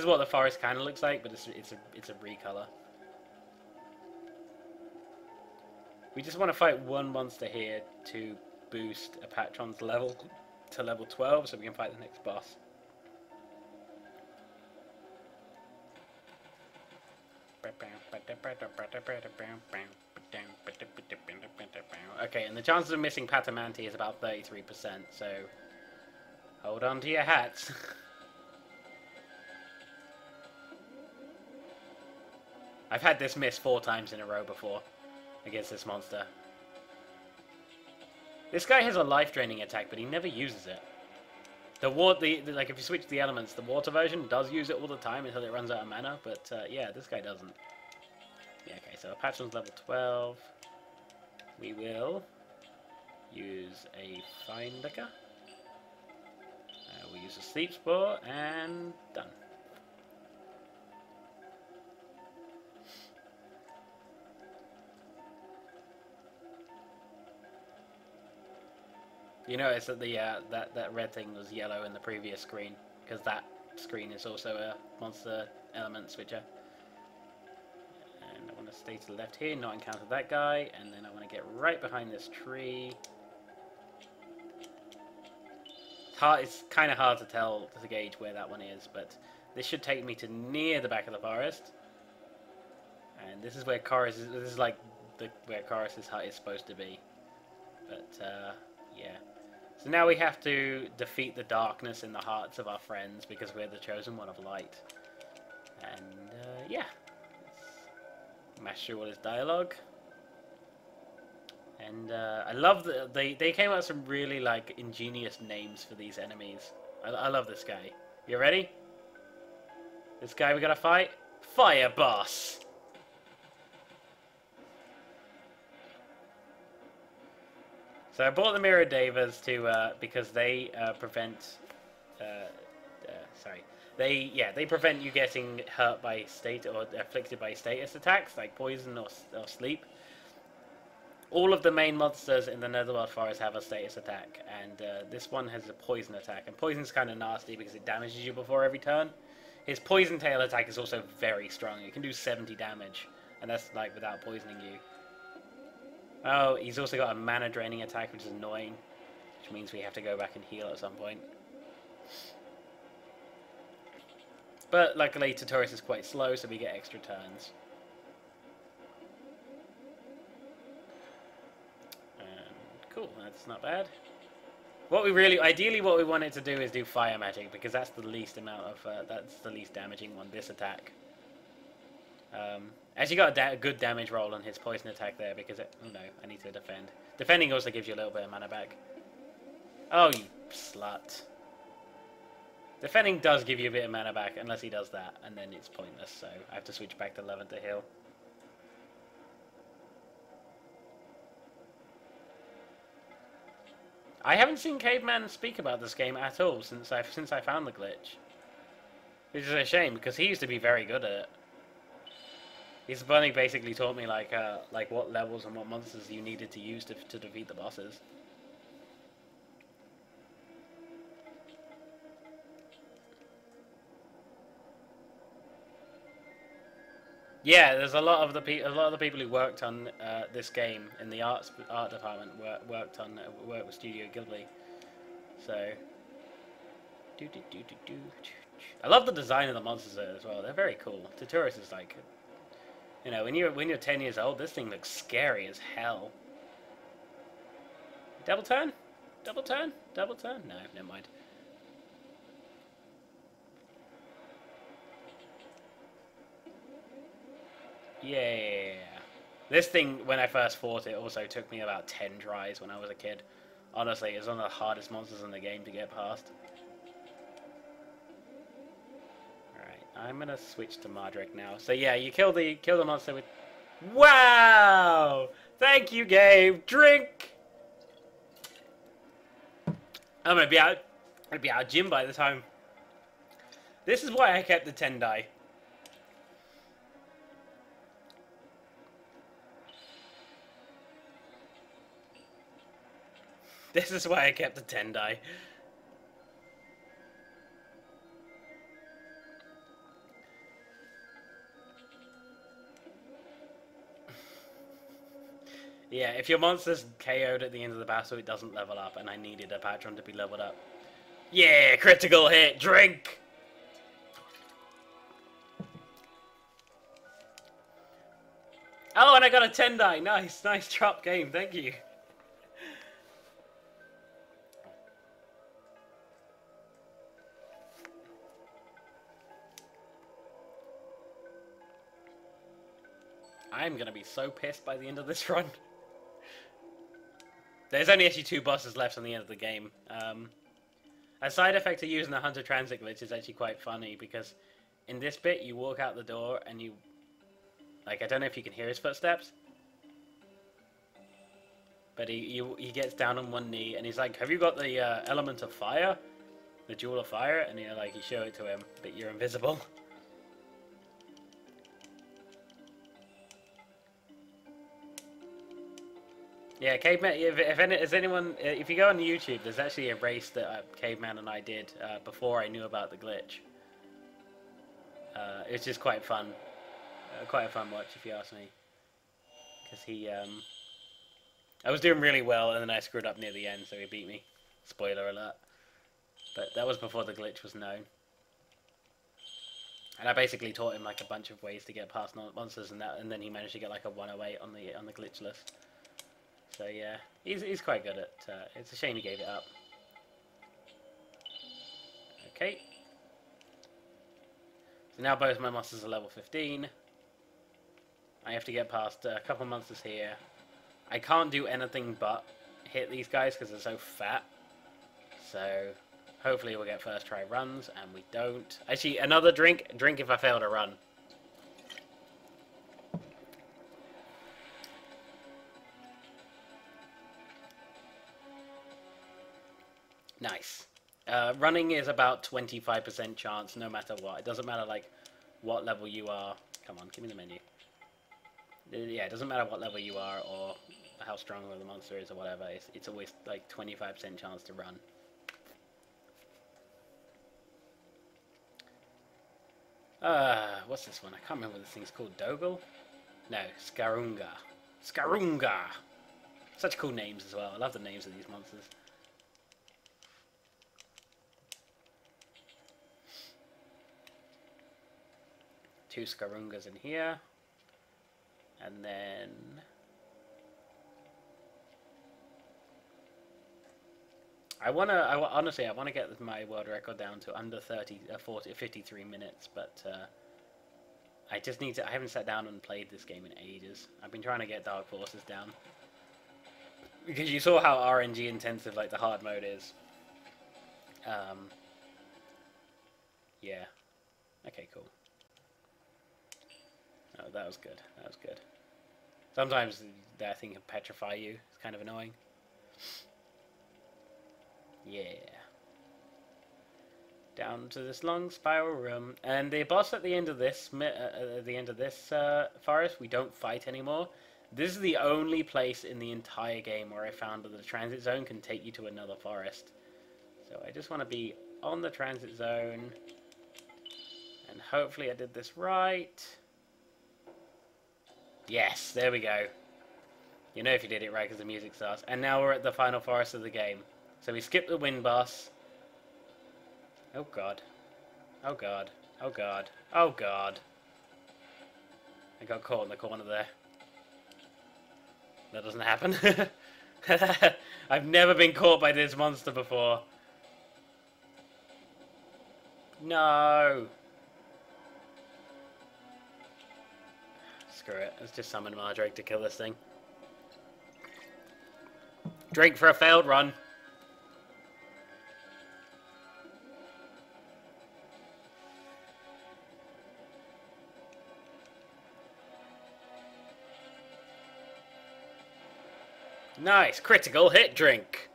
what the forest kind of looks like, but it's a recolor. We just want to fight 1 monster here to boost a Patron's level to level 12, so we can fight the next boss. Okay, and the chances of missing Patamanti is about 33%, so hold on to your hats. I've had this miss 4 times in a row before against this monster. This guy has a life-draining attack, but he never uses it. Like if you switch the elements, the water version does use it all the time until it runs out of mana, but yeah, this guy doesn't. Yeah, okay, so Patron's level 12. We will use a fine liquor. We'll use a sleep spore, and done. You notice that the that red thing was yellow in the previous screen, because that screen is also a monster element switcher. And I want to stay to the left here, not encounter that guy, and then I want to get right behind this tree. It's kind of hard to gauge where that one is, but This should take me to near the back of the forest. And this is where Chorus is. This is like where Chorus's hut is supposed to be. But yeah. So now we have to defeat the darkness in the hearts of our friends because we're the chosen one of light. And yeah. Let's mash through all his dialogue. And I love that they came up with some really like ingenious names for these enemies. I love this guy. You ready? This guy we gotta fight? Fire Boss! So I bought the Mirror Devas to because they prevent they prevent you getting hurt by state or afflicted by status attacks like poison or sleep. All of the main monsters in the Netherworld Forest have a status attack, and this one has a poison attack. And poison's kind of nasty because it damages you before every turn. His poison tail attack is also very strong. It can do 70 damage, and that's like without poisoning you. Oh, he's also got a mana draining attack, which is annoying, which means we have to go back and heal at some point. But luckily, Tutorius is quite slow, so we get extra turns. Cool, that's not bad. What we really, ideally, what we wanted to do is do fire magic because that's the least amount of, that's the least damaging one. This attack. Actually, got a good damage roll on his poison attack there because oh no, I need to defend. Defending also gives you a little bit of mana back. Oh, you slut! Defending does give you a bit of mana back unless he does that, and then it's pointless. So I have to switch back to Levin to heal. I haven't seen Caveman speak about this game at all since I found the glitch. Which is a shame because he used to be very good at it. He's basically taught me like what levels and what monsters you needed to use to defeat the bosses. Yeah, there's a lot of the people who worked on this game in the art department worked with Studio Ghibli. So, I love the design of the monsters there as well. They're very cool. Tutorius is like, you know, when you're 10 years old, this thing looks scary as hell. Double turn, double turn, double turn. No, never mind. Yeah. This thing, when I first fought it, also took me about 10 tries when I was a kid. Honestly, it's one of the hardest monsters in the game to get past. Alright, I'm gonna switch to Mardrek now. So yeah, you kill the monster with... Wow! Thank you, Gabe! Drink! I'm gonna be out of gym by the time. This is why I kept the 10 die. This is why I kept the 10 die. Yeah, if your monster's KO'd at the end of the battle, it doesn't level up, and I needed a patron to be leveled up. Yeah, critical hit, drink! Oh, and I got a 10 die. Nice drop game, thank you. I'm gonna be so pissed by the end of this run. There's only actually 2 bosses left on the end of the game. A side effect of using the Hunter Transit glitch is actually quite funny because in this bit you walk out the door and you... Like, I don't know if you can hear his footsteps. But he gets down on one knee and he's like, have you got the element of fire? The jewel of fire? And you're like, you show it to him, but you're invisible. Yeah, Caveman, if you go on YouTube, there's actually a race that Caveman and I did before I knew about the glitch. It's just quite fun. Quite a fun watch, if you ask me. Because I was doing really well, and then I screwed up near the end, so he beat me. Spoiler alert. But that was before the glitch was known. And I basically taught him like a bunch of ways to get past monsters, and then he managed to get like a 108 on the glitch list. So yeah, he's quite good at. It's a shame he gave it up. Okay. So now both my monsters are level 15. I have to get past a couple monsters here. I can't do anything but hit these guys because they're so fat. So hopefully we'll get first try runs, and we don't. Actually, another drink. Drink if I fail to run. Nice. Running is about 25% chance no matter what. It doesn't matter like what level you are. Come on, give me the menu. Yeah, it doesn't matter what level you are or how strong the monster is or whatever. It's always like 25% chance to run. What's this one? I can't remember what this thing's called. Dogal? No, Skarunga. Skarunga! Such cool names as well. I love the names of these monsters. Two Skarungas in here. And then... honestly, I want to get my world record down to under 53 minutes, but I just need to. I haven't sat down and played this game in ages. I've been trying to get Dark Forces down because you saw how RNG intensive like the hard mode is. Yeah. Okay, cool. Oh, that was good. That was good. Sometimes that thing can petrify you. It's kind of annoying. Yeah. Down to this long spiral room, and the boss at the end of this forest, we don't fight anymore. This is the only place in the entire game where I found that the transit zone can take you to another forest. So I just want to be on the transit zone, and hopefully I did this right. Yes, there we go. You know if you did it right because the music starts. And now we're at the final forest of the game. So we skip the wind boss. Oh god. Oh god. Oh god. Oh god. I got caught in the corner there. That doesn't happen. I've never been caught by this monster before. No. Screw it. Let's just summon Mardrake to kill this thing. Drink for a failed run. Nice, critical hit drink.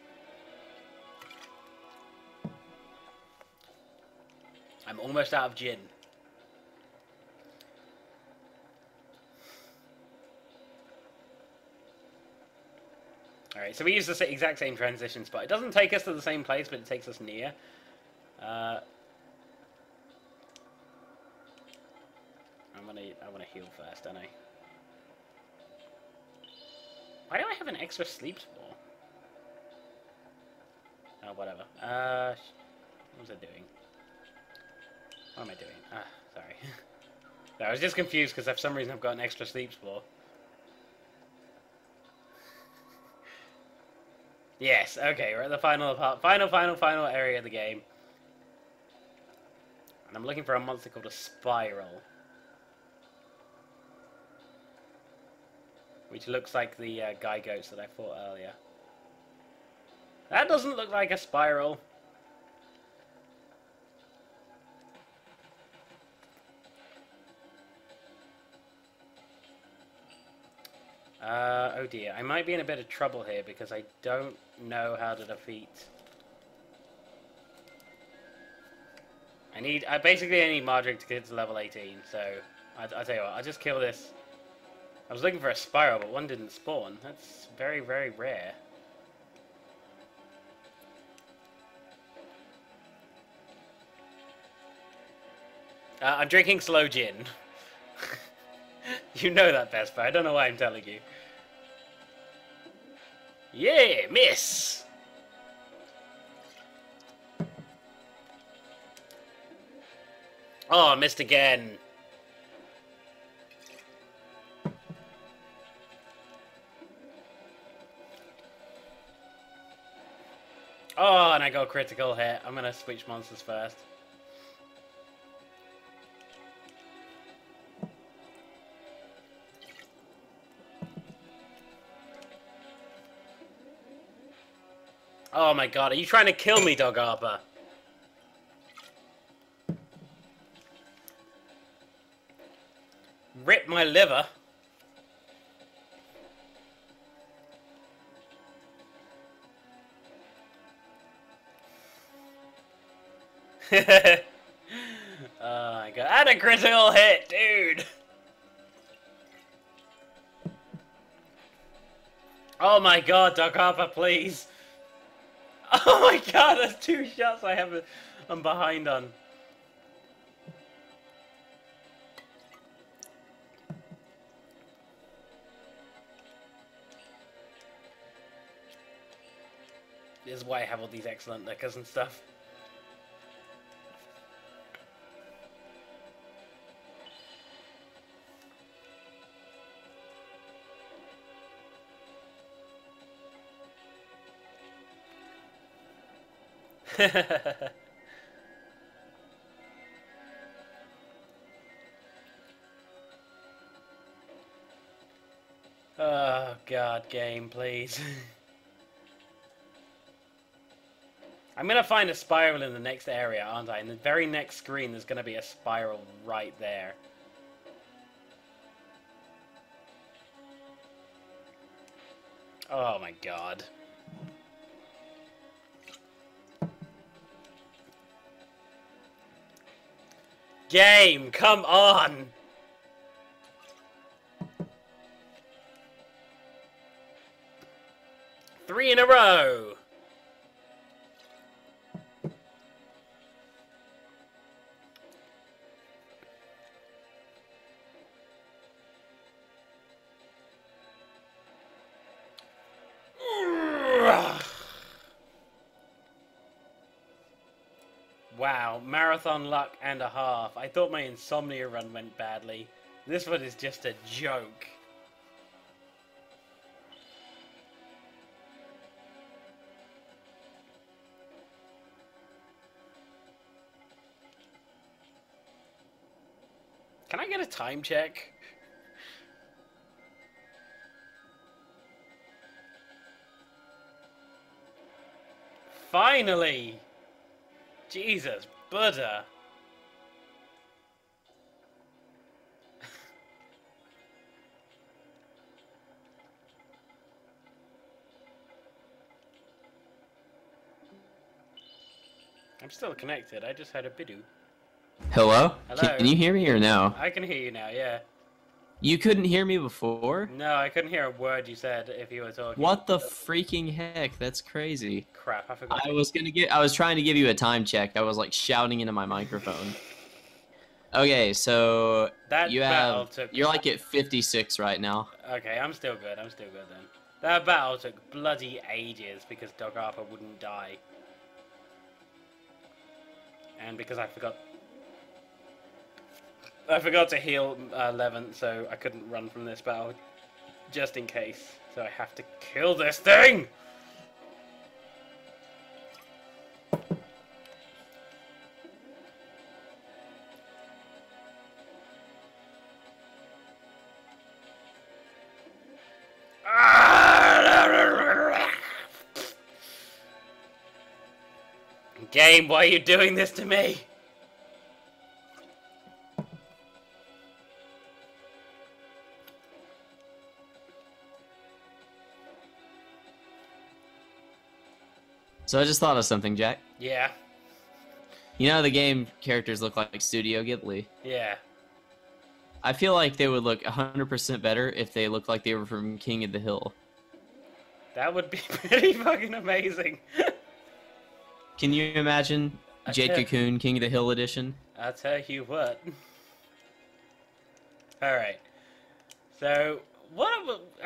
I'm almost out of gin. Alright, so we use the exact same transition spot. It doesn't take us to the same place, but it takes us near. I want to heal first, don't I? Why do I have an extra sleep spore? Oh, whatever. What was I doing? What am I doing? Ah, sorry. No, I was just confused because for some reason I've got an extra sleep spore. Yes, okay, we're at the final area of the game. And I'm looking for a monster called a Spiral. Which looks like the guy goats that I fought earlier. That doesn't look like a Spiral. Oh dear, I might be in a bit of trouble here because I don't know how to defeat... I basically need Mardrake to get to level 18, so I'll tell you what, I'll just kill this. I was looking for a Spiral, but one didn't spawn. That's very, very rare. I'm drinking slow gin. You know that best, but I don't know why I'm telling you. Yeah, miss! Oh, I missed again. Oh, and I got a critical hit. I'm gonna switch monsters first. Oh my god, are you trying to kill me, Dog Arbor? Rip my liver. Oh my god, and a critical hit, dude! Oh my god, Dog Arbor, please! Oh my god, there's 2 shots I'm behind on. This is why I have all these excellent liquors and stuff. Oh god, game, please. I'm gonna find a spiral in the next area, aren't I? In the very next screen, there's gonna be a spiral right there. Oh my god. Game, come on! Three in a row! Wow, marathon luck and a half. I thought my insomnia run went badly. This one is just a joke. Can I get a time check? Finally! Jesus, Buddha! I'm still connected, I just had a bidoo. Hello? Hello? Can you hear me or no? I can hear you now, yeah. You couldn't hear me before? No, I couldn't hear a word you said if you were talking. What the freaking heck? That's crazy. Crap, I forgot. I was trying to give you a time check. I was like shouting into my microphone. Okay, so you're like at 56 right now. Okay, I'm still good then. That battle took bloody ages because Dog Arbor wouldn't die. And because I forgot to heal Levant, so I couldn't run from this battle, just in case. So I have to kill this thing! Game, why are you doing this to me? So I just thought of something, Jack. Yeah. You know the game characters look like Studio Ghibli. Yeah. I feel like they would look 100% better if they looked like they were from King of the Hill. That would be pretty fucking amazing. Can you imagine Jade Cocoon King of the Hill edition? I'll tell you what. Alright. So,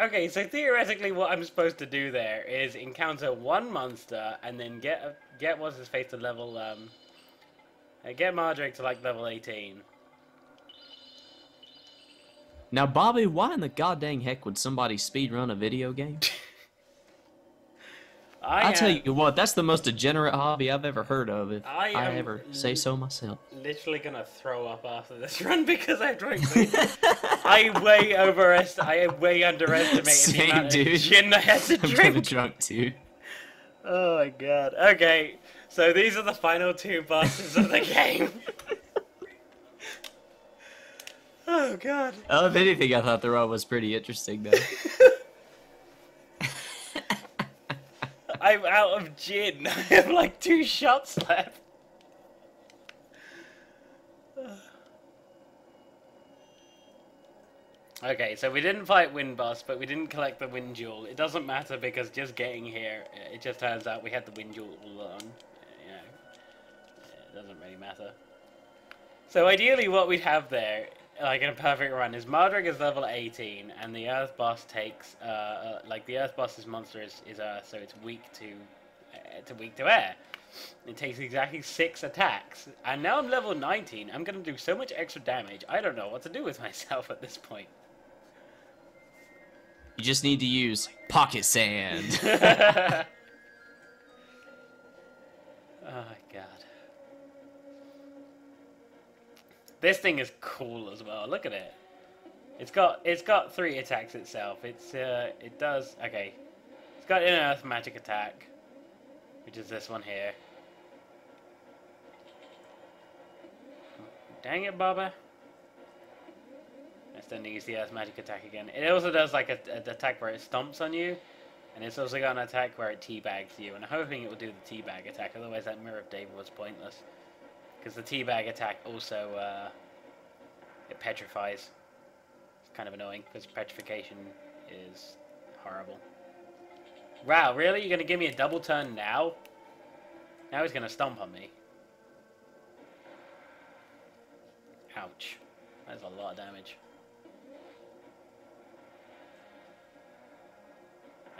okay, so theoretically what I'm supposed to do there is encounter one monster and then get what's his face to level Get Mardrake to like level 18. Now, Bobby, why in the goddamn heck would somebody speedrun a video game? I tell you what, that's the most degenerate hobby I've ever heard of, if I ever say so myself. Literally gonna throw up after this run because I drank I way underestimated the amount of gin I had to drink. I'm kinda drunk too. Oh my god. Okay, so these are the final two bosses of the game. Oh god. If anything, I thought the run was pretty interesting though. I'm out of gin. I have like 2 shots left. Okay, so we didn't fight Wind Boss, but we didn't collect the Wind Jewel. It doesn't matter because just getting here, it just turns out we had the Wind Jewel all along. You know, it doesn't really matter. So ideally what we'd have there, like in a perfect run, is Mardrake is level 18, and the Earth Boss takes, like the Earth Boss's monster is Earth, so it's weak to air. It takes exactly 6 attacks, and now I'm level 19. I'm gonna do so much extra damage. I don't know what to do with myself at this point. You just need to use pocket sand. Oh my god. This thing is cool as well. Look at it. It's got 3 attacks itself. It does okay. It's got an Earth magic attack, which is this one here. Dang it, Baba. Let's then use the Earth magic attack again. It also does like an attack where it stomps on you, and it's also got an attack where it teabags you. And I'm hoping it will do the teabag attack. Otherwise, that Mirror of David was pointless. Because the teabag attack also, it petrifies. It's kind of annoying, because petrification is horrible. Wow, really? You're going to give me a double turn now? Now he's going to stomp on me. Ouch. That's a lot of damage.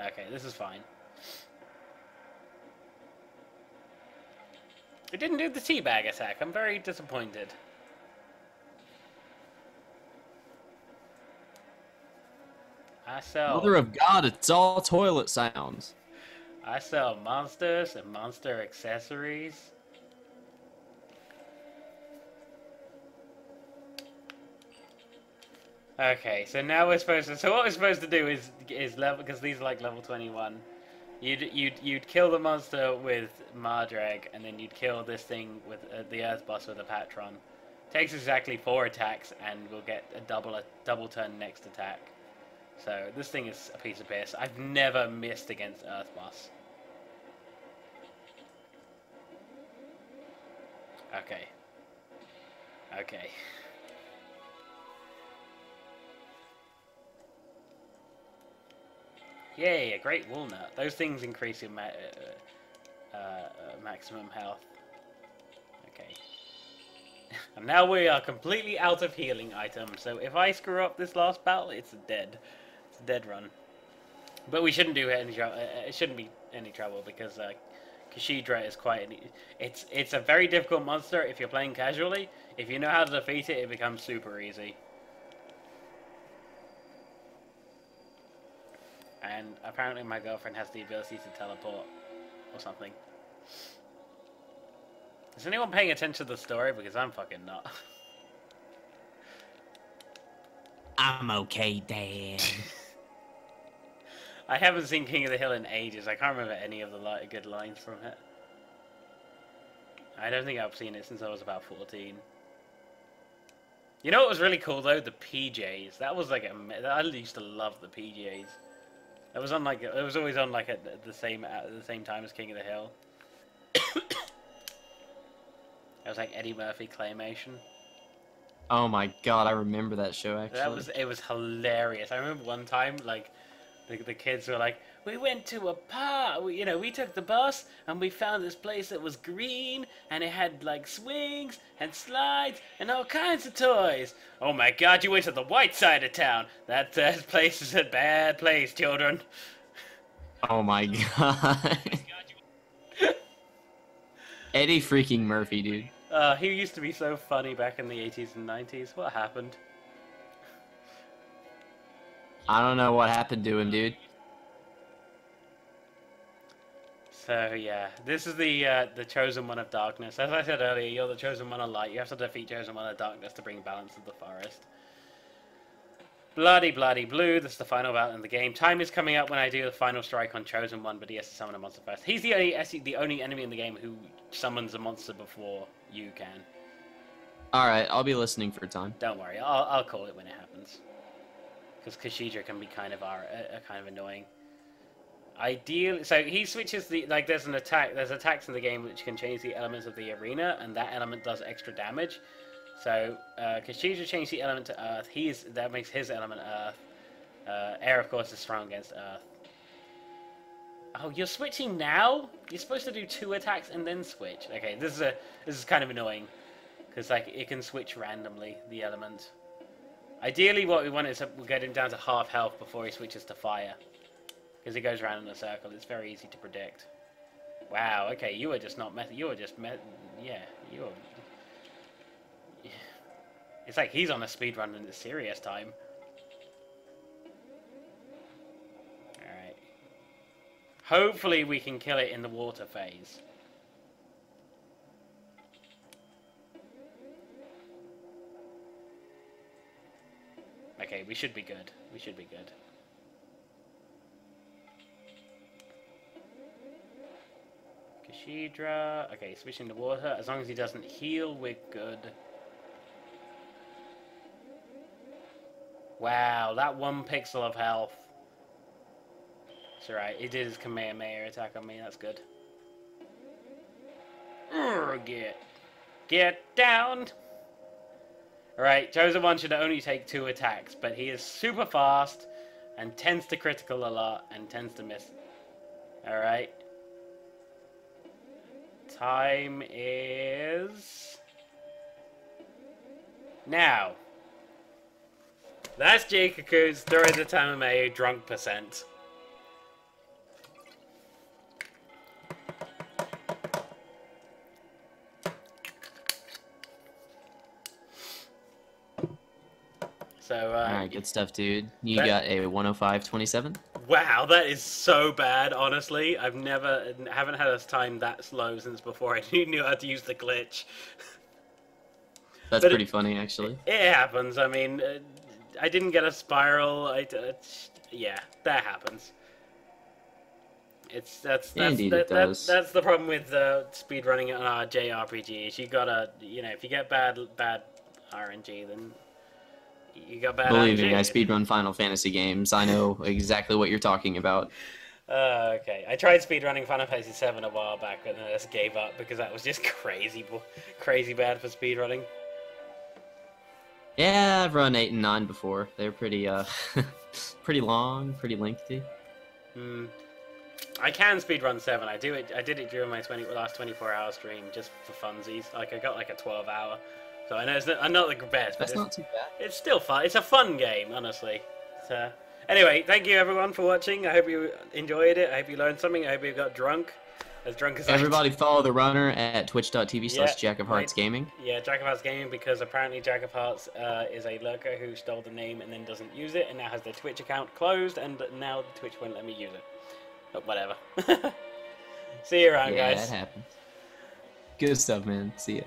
Okay, this is fine. It didn't do the teabag attack. I'm very disappointed. I sell... Mother of God, it's all toilet sounds. I sell monsters and monster accessories. Okay, so now we're supposed to... So what we're supposed to do is level... Because these are like level 21. You'd kill the monster with Mardrake, and then you'd kill this thing with the Earth Boss with a Patron. Takes exactly 4 attacks, and we'll get a double turn next attack. So this thing is a piece of piss. I've never missed against Earth Boss. Okay. Okay. Yay, a great walnut. Those things increase your maximum health. Okay. And now we are completely out of healing items, so if I screw up this last battle, it's a dead run. But we shouldn't do any trouble. It shouldn't be any trouble because Kashidra is it's a very difficult monster if you're playing casually. If you know how to defeat it, it becomes super easy. And apparently my girlfriend has the ability to teleport or something. Is anyone paying attention to the story? Because I'm fucking not. I'm okay, Dad. I haven't seen King of the Hill in ages. I can't remember any of the good lines from it. I don't think I've seen it since I was about 14. You know what was really cool though? The PJs. That was like I used to love the PJs. It was on like it was always on like at the same time as King of the Hill. It was like Eddie Murphy claymation. Oh my god, I remember that show actually. It was hilarious. I remember one time like the kids were like, we went to a park, we took the bus and we found this place that was green and it had like swings and slides and all kinds of toys. Oh my god, you went to the white side of town. That place is a bad place, children. Oh my god. Eddie freaking Murphy, dude. He used to be so funny back in the 80s and 90s. What happened? I don't know what happened to him, dude. So yeah, this is the chosen one of darkness. As I said earlier, you're the chosen one of light. You have to defeat chosen one of darkness to bring balance to the forest. Bloody blue. This is the final battle in the game. Time is coming up when I do the final strike on chosen one, but he has to summon a monster first. He's the only enemy in the game who summons a monster before you can. All right, I'll be listening for time. Don't worry, I'll call it when it happens. Because Kashidra can be kind of annoying. Ideally, so he switches there's attacks in the game which can change the elements of the arena, and that element does extra damage. So Kashidra changed the element to earth. That makes his element earth. Air, of course, is strong against earth. Oh, you're switching now? You're supposed to do 2 attacks and then switch. Okay, this is kind of annoying because it can switch randomly the element. Ideally, what we want is to get him down to half health before he switches to fire. Because he goes around in a circle. It's very easy to predict. Wow, okay, you were just not you were just yeah, you were... It's like he's on a speedrun in the serious time. Alright. Hopefully we can kill it in the water phase. Okay, we should be good. We should be good. Kashidra. Okay, switching to water. As long as he doesn't heal, we're good. Wow, that 1 pixel of health. It's alright, he did his Kamehameha attack on me, that's good. Get down! Alright, Chosen One should only take 2 attacks, but he is super fast, and tends to critical a lot, and tends to miss. Alright. Time is... now. That's Jade Cocoon's during the Tamamayo drunk percent. So, alright, good stuff, dude. You got a 105.27? Wow, that is so bad, honestly. haven't had a time that slow since before I knew how to use the glitch. That's pretty funny, actually. It happens, I mean... I didn't get a spiral. Yeah, that happens. That's the problem with speedrunning on JRPGs. You gotta, if you get bad RNG, then you got bad. Believe RNG. me, I speedrun Final Fantasy games. I know exactly what you're talking about. Okay, I tried speedrunning Final Fantasy 7 a while back, but then I just gave up because that was just crazy bad for speedrunning. Yeah, I've run 8 and 9 before. They're pretty, pretty long, pretty lengthy. I can speedrun 7. I did it during my last 24-hour stream just for funsies. I got a 12-hour. So I know I'm not the best, but that's not too bad. It's still fun. It's a fun game, honestly. So, anyway, thank you everyone for watching. I hope you enjoyed it. I hope you learned something. I hope you got drunk. As drunk as everybody follow the runner at twitch.tv/JackofHeartsGaming. Yeah, Jack of Hearts Gaming, because apparently Jack of Hearts is a lurker who stole the name and then doesn't use it, and now has their Twitch account closed, and now Twitch won't let me use it. But whatever. See you around, guys. Yeah, that happens. Good stuff, man. See ya.